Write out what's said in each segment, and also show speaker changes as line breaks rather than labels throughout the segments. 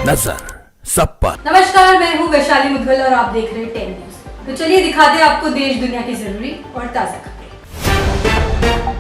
नजर सब पर।
नमस्कार, मैं हूँ वैशाली मुदगल और आप देख रहे हैं 10 न्यूज। तो चलिए दिखाते हैं आपको देश दुनिया की जरूरी और ताज़ा खबरें।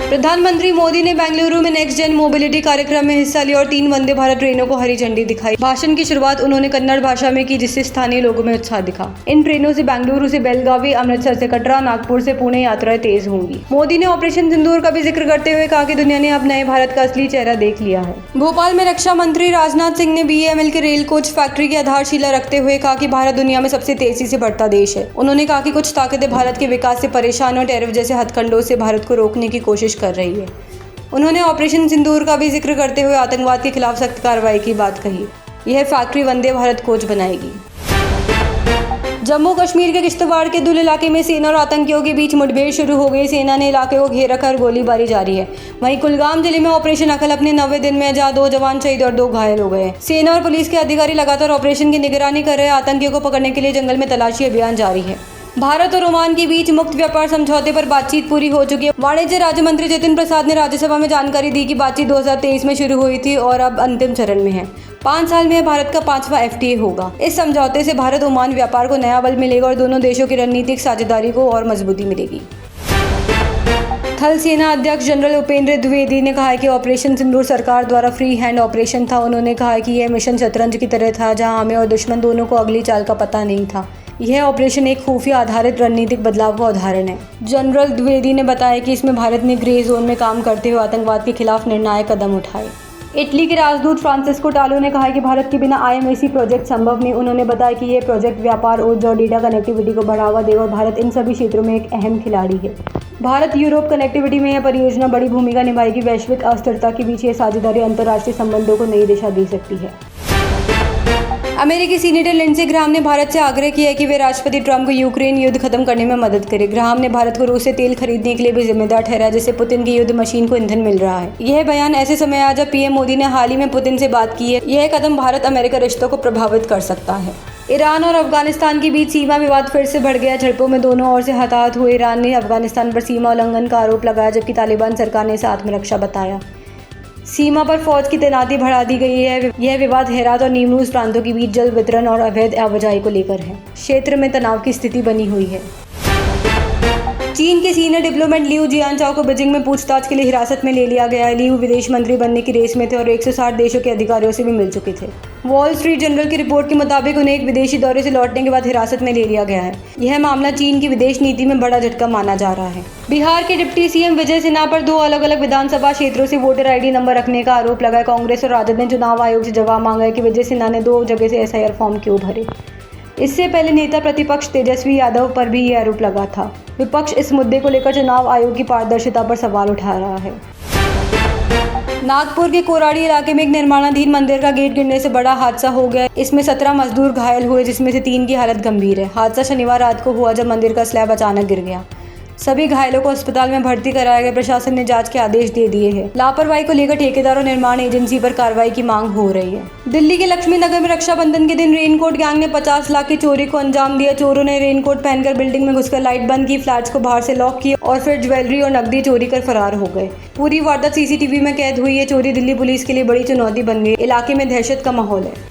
प्रधानमंत्री मोदी ने बेंगलुरु में नेक्स्ट जेन मोबिलिटी कार्यक्रम में हिस्सा लिया और 3 वंदे भारत ट्रेनों को हरी झंडी दिखाई। भाषण की शुरुआत उन्होंने कन्नड़ भाषा में की, जिससे स्थानीय लोगों में उत्साह दिखा। इन ट्रेनों से बेंगलुरु से बेलगावी, अमृतसर से कटरा, नागपुर से पुणे यात्राएं तेज होंगी। मोदी ने ऑपरेशन सिंदूर का भी जिक्र करते हुए कहा कि दुनिया ने अब नए भारत का असली चेहरा देख लिया है। भोपाल में रक्षा मंत्री राजनाथ सिंह ने BEML के रेल कोच फैक्ट्री की आधारशिला रखते हुए कहा कि भारत दुनिया में सबसे तेजी से बढ़ता देश है। उन्होंने कहा कि कुछ ताकतें भारत के विकास से परेशान और टैरिफ जैसे हथकंडों से भारत को रोकने की कोशिश कर रही है। उन्होंने ऑपरेशन सिंदूर का भी जिक्र करते हुए आतंकवाद के खिलाफ सख्त कार्रवाई की बात कही। यह फैक्ट्री वंदे भारत कोच बनाएगी। जम्मू कश्मीर के किश्तवाड़ के दुल इलाके में सेना और आतंकियों के बीच मुठभेड़ शुरू हो गई। सेना ने इलाके को घेर रखा और गोलीबारी जारी है। वहीं कुलगाम जिले में ऑपरेशन अकल अपने 90वें दिन में जहां 2 जवान शहीद और 2 घायल हो गए। सेना और पुलिस के अधिकारी लगातार ऑपरेशन की निगरानी कर रहे हैं। आतंकियों को पकड़ने के लिए जंगल में तलाशी अभियान जारी है। भारत और ओमान के बीच मुक्त व्यापार समझौते पर बातचीत पूरी हो चुकी है। वाणिज्य राज्य मंत्री जितिन प्रसाद ने राज्यसभा में जानकारी दी कि बातचीत 2023 में शुरू हुई थी और अब अंतिम चरण में है। 5 साल में भारत का 5वां FTA होगा। इस समझौते से भारत ओमान व्यापार को नया बल मिलेगा और दोनों देशों की रणनीतिक साझेदारी को और मजबूती मिलेगी। थल सेना अध्यक्ष जनरल उपेंद्र द्विवेदी ने कहा है कि ऑपरेशन सिंदूर सरकार द्वारा फ्री हैंड ऑपरेशन था। उन्होंने कहा कि यह मिशन शतरंज की तरह था, जहां हमें और दुश्मन दोनों को अगली चाल का पता नहीं था। यह ऑपरेशन एक खुफिया आधारित रणनीतिक बदलाव का उदाहरण है। जनरल द्विवेदी ने बताया कि इसमें भारत ने ग्रे जोन में काम करते हुए आतंकवाद के खिलाफ निर्णायक कदम उठाए। इटली के राजदूत फ्रांसिस्को टालो ने कहा कि भारत के बिना IMAC प्रोजेक्ट संभव नहीं। उन्होंने बताया कि यह प्रोजेक्ट व्यापार, ऊर्जा और डेटा कनेक्टिविटी को बढ़ावा देगा और भारत इन सभी क्षेत्रों में एक अहम खिलाड़ी है। भारत यूरोप कनेक्टिविटी में यह परियोजना बड़ी भूमिका निभाएगी। वैश्विक अस्थिरता के बीच यह साझेदारी अंतर्राष्ट्रीय संबंधों को नई दिशा दे सकती है। अमेरिकी सीनेटर लिंडसे ग्राहम ने भारत से आग्रह किया है कि वे राष्ट्रपति ट्रंप को यूक्रेन युद्ध खत्म करने में मदद करें। ग्राहम ने भारत को रूस से तेल खरीदने के लिए भी जिम्मेदार ठहराया, जिससे पुतिन की युद्ध मशीन को ईंधन मिल रहा है। यह बयान ऐसे समय आया जब PM मोदी ने हाल ही में पुतिन से बात की है। यह कदम भारत अमेरिका रिश्तों को प्रभावित कर सकता है। ईरान और अफगानिस्तान के बीच सीमा विवाद फिर से बढ़ गया। झड़पों में दोनों ओर से हताहत हुए। ईरान ने अफगानिस्तान पर सीमा उल्लंघन का आरोप लगाया, जबकि तालिबान सरकार ने इसे आत्मरक्षा बताया। सीमा पर फौज की तैनाती बढ़ा दी गई है। यह विवाद हेरात और नीमरूज प्रांतों के बीच जल वितरण और अवैध आवाजाही को लेकर है। क्षेत्र में तनाव की स्थिति बनी हुई है। चीन के सीनियर डिप्लोमेट लियू जियांचाओ को बीजिंग में पूछताछ के लिए हिरासत में ले लिया गया है। लियू विदेश मंत्री बनने की रेस में थे और 160 देशों के अधिकारियों से भी मिल चुके थे। वॉल स्ट्रीट जर्नल की रिपोर्ट के मुताबिक उन्हें एक विदेशी दौरे से लौटने के बाद हिरासत में ले लिया गया है। यह मामला चीन की विदेश नीति में बड़ा झटका माना जा रहा है। बिहार के डिप्टी CM विजय सिन्हा पर 2 अलग-अलग विधानसभा क्षेत्रों से वोटर ID नंबर रखने का आरोप लगा है। कांग्रेस और राजद ने चुनाव आयोग से जवाब मांगा है कि विजय सिन्हा ने 2 जगह से SIR फॉर्म क्यों भरे। इससे पहले नेता प्रतिपक्ष तेजस्वी यादव पर भी ये आरोप लगा था। विपक्ष इस मुद्दे को लेकर चुनाव आयोग की पारदर्शिता पर सवाल उठा रहा है। नागपुर के कोराड़ी इलाके में एक निर्माणाधीन मंदिर का गेट गिरने से बड़ा हादसा हो गया। इसमें 17 मजदूर घायल हुए, जिसमें से 3 की हालत गंभीर है। हादसा शनिवार रात को हुआ, जब मंदिर का स्लैब अचानक गिर गया। सभी घायलों को अस्पताल में भर्ती कराया गया। प्रशासन ने जांच के आदेश दे दिए हैं। लापरवाही को लेकर ठेकेदार और निर्माण एजेंसी पर कार्रवाई की मांग हो रही है। दिल्ली के लक्ष्मी नगर में रक्षाबंधन के दिन रेनकोट गैंग ने 50 लाख की चोरी को अंजाम दिया। चोरों ने रेनकोट पहनकर बिल्डिंग में घुसकर लाइट बंद की, फ्लैट्स को बाहर से लॉक किया और फिर ज्वेलरी और नकदी चोरी कर फरार हो गए। पूरी वारदात CCTV में कैद हुई। ये चोरी दिल्ली पुलिस के लिए बड़ी चुनौती बन गई। इलाके में दहशत का माहौल है।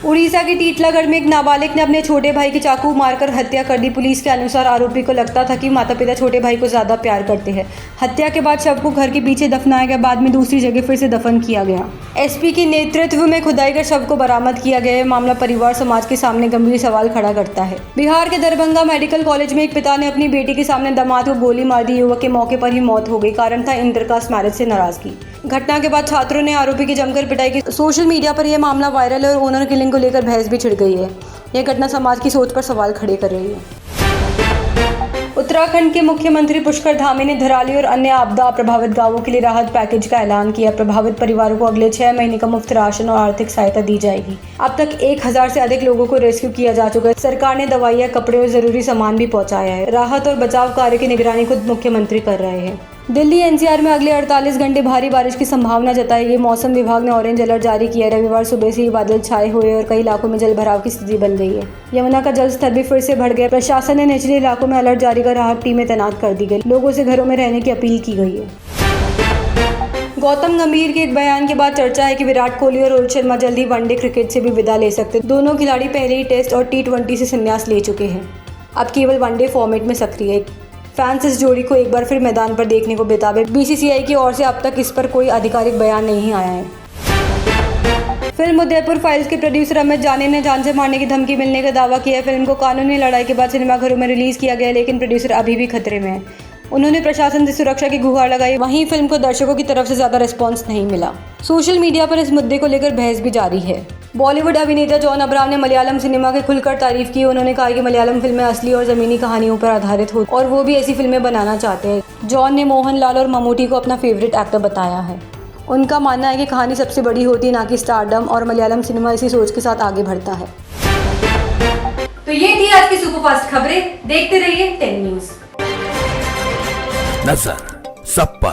उड़ीसा के टीटलागढ़ में एक नाबालिग ने अपने छोटे भाई की चाकू मारकर हत्या कर दी। पुलिस के अनुसार आरोपी को लगता था कि माता पिता छोटे भाई को ज्यादा प्यार करते हैं। हत्या के बाद शव को घर के पीछे दफनाया गया। बाद में दूसरी जगह फिर से दफन किया गया। SP के नेतृत्व में खुदाई कर शव को बरामद किया गया है। मामला परिवार समाज के सामने गंभीर सवाल खड़ा करता है। बिहार के दरभंगा मेडिकल कॉलेज में एक पिता ने अपनी बेटी के सामने दामाद को गोली मार दी। युवक के मौके पर ही मौत हो गई। कारण था इंटरकास्ट मैरिज से नाराजगी। घटना के बाद छात्रों ने आरोपी की जमकर पिटाई की। सोशल मीडिया पर यह मामला वायरल है और ओनर किलिंग को लेकर बहस भी छिड़ गई है। यह घटना समाज की सोच पर सवाल खड़े कर रही है। उत्तराखंड के मुख्यमंत्री पुष्कर धामी ने धराली और अन्य आपदा प्रभावित गांवों के लिए राहत पैकेज का ऐलान किया। प्रभावित परिवारों को अगले 6 महीने का मुफ्त राशन और आर्थिक सहायता दी जाएगी। अब तक 1000 से अधिक लोगों को रेस्क्यू किया जा चुका है। सरकार ने दवाइयां, कपड़े और जरूरी सामान भी पहुंचाया है। राहत और बचाव कार्य की निगरानी खुद मुख्यमंत्री कर रहे हैं। दिल्ली NCR में अगले 48 घंटे भारी बारिश की संभावना जताई गई। मौसम विभाग ने ऑरेंज अलर्ट जारी किया। रविवार सुबह से ही बादल छाए हुए और कई इलाकों में जलभराव की स्थिति बन गई है। यमुना का जल स्तर भी फिर से बढ़ गया। प्रशासन ने निचले इलाकों में अलर्ट जारी कर राहत टीमें तैनात कर दी गई। लोगों से घरों में रहने की अपील की गई है। गौतम गंभीर के एक बयान के बाद चर्चा है कि विराट कोहली और रोहित शर्मा जल्द ही वनडे क्रिकेट से भी विदा ले सकते हैं। दोनों खिलाड़ी पहले ही टेस्ट और T20 से संन्यास ले चुके हैं, अब केवल वनडे फॉर्मेट में सक्रिय है। फैंस इस जोड़ी को एक बार फिर मैदान पर देखने को बेताब है। BCCI की ओर से अब तक इस पर कोई आधिकारिक बयान नहीं आया है। फिल्म उदयपुर फाइल्स के प्रोड्यूसर अमित जानी ने जान से मारने की धमकी मिलने का दावा किया है। फिल्म को कानूनी लड़ाई के बाद सिनेमाघरों में रिलीज किया गया, लेकिन प्रोड्यूसर अभी भी खतरे में है। उन्होंने प्रशासन से सुरक्षा की गुहार लगाई। वहीं फिल्म को दर्शकों की तरफ से ज्यादा रिस्पांस नहीं मिला। सोशल मीडिया पर इस मुद्दे को लेकर बहस भी जारी है। बॉलीवुड अभिनेता जॉन अब्राहम ने मलयालम सिनेमा की खुलकर तारीफ की। उन्होंने कहा कि मलयालम फिल्में असली और ज़मीनी कहानियों पर आधारित हो और वो भी ऐसी फिल्में बनाना चाहते हैं। जॉन ने मोहनलाल और ममूटी को अपना फेवरेट एक्टर बताया है। उनका मानना है कि कहानी सबसे बड़ी होती है, ना कि स्टारडम, और मलयालम सिनेमा इसी सोच के साथ आगे बढ़ता है। तो ये थी आज की सुपरफास्ट खबरें। देखते रहिए 10 न्यूज़।
नजर सब पर।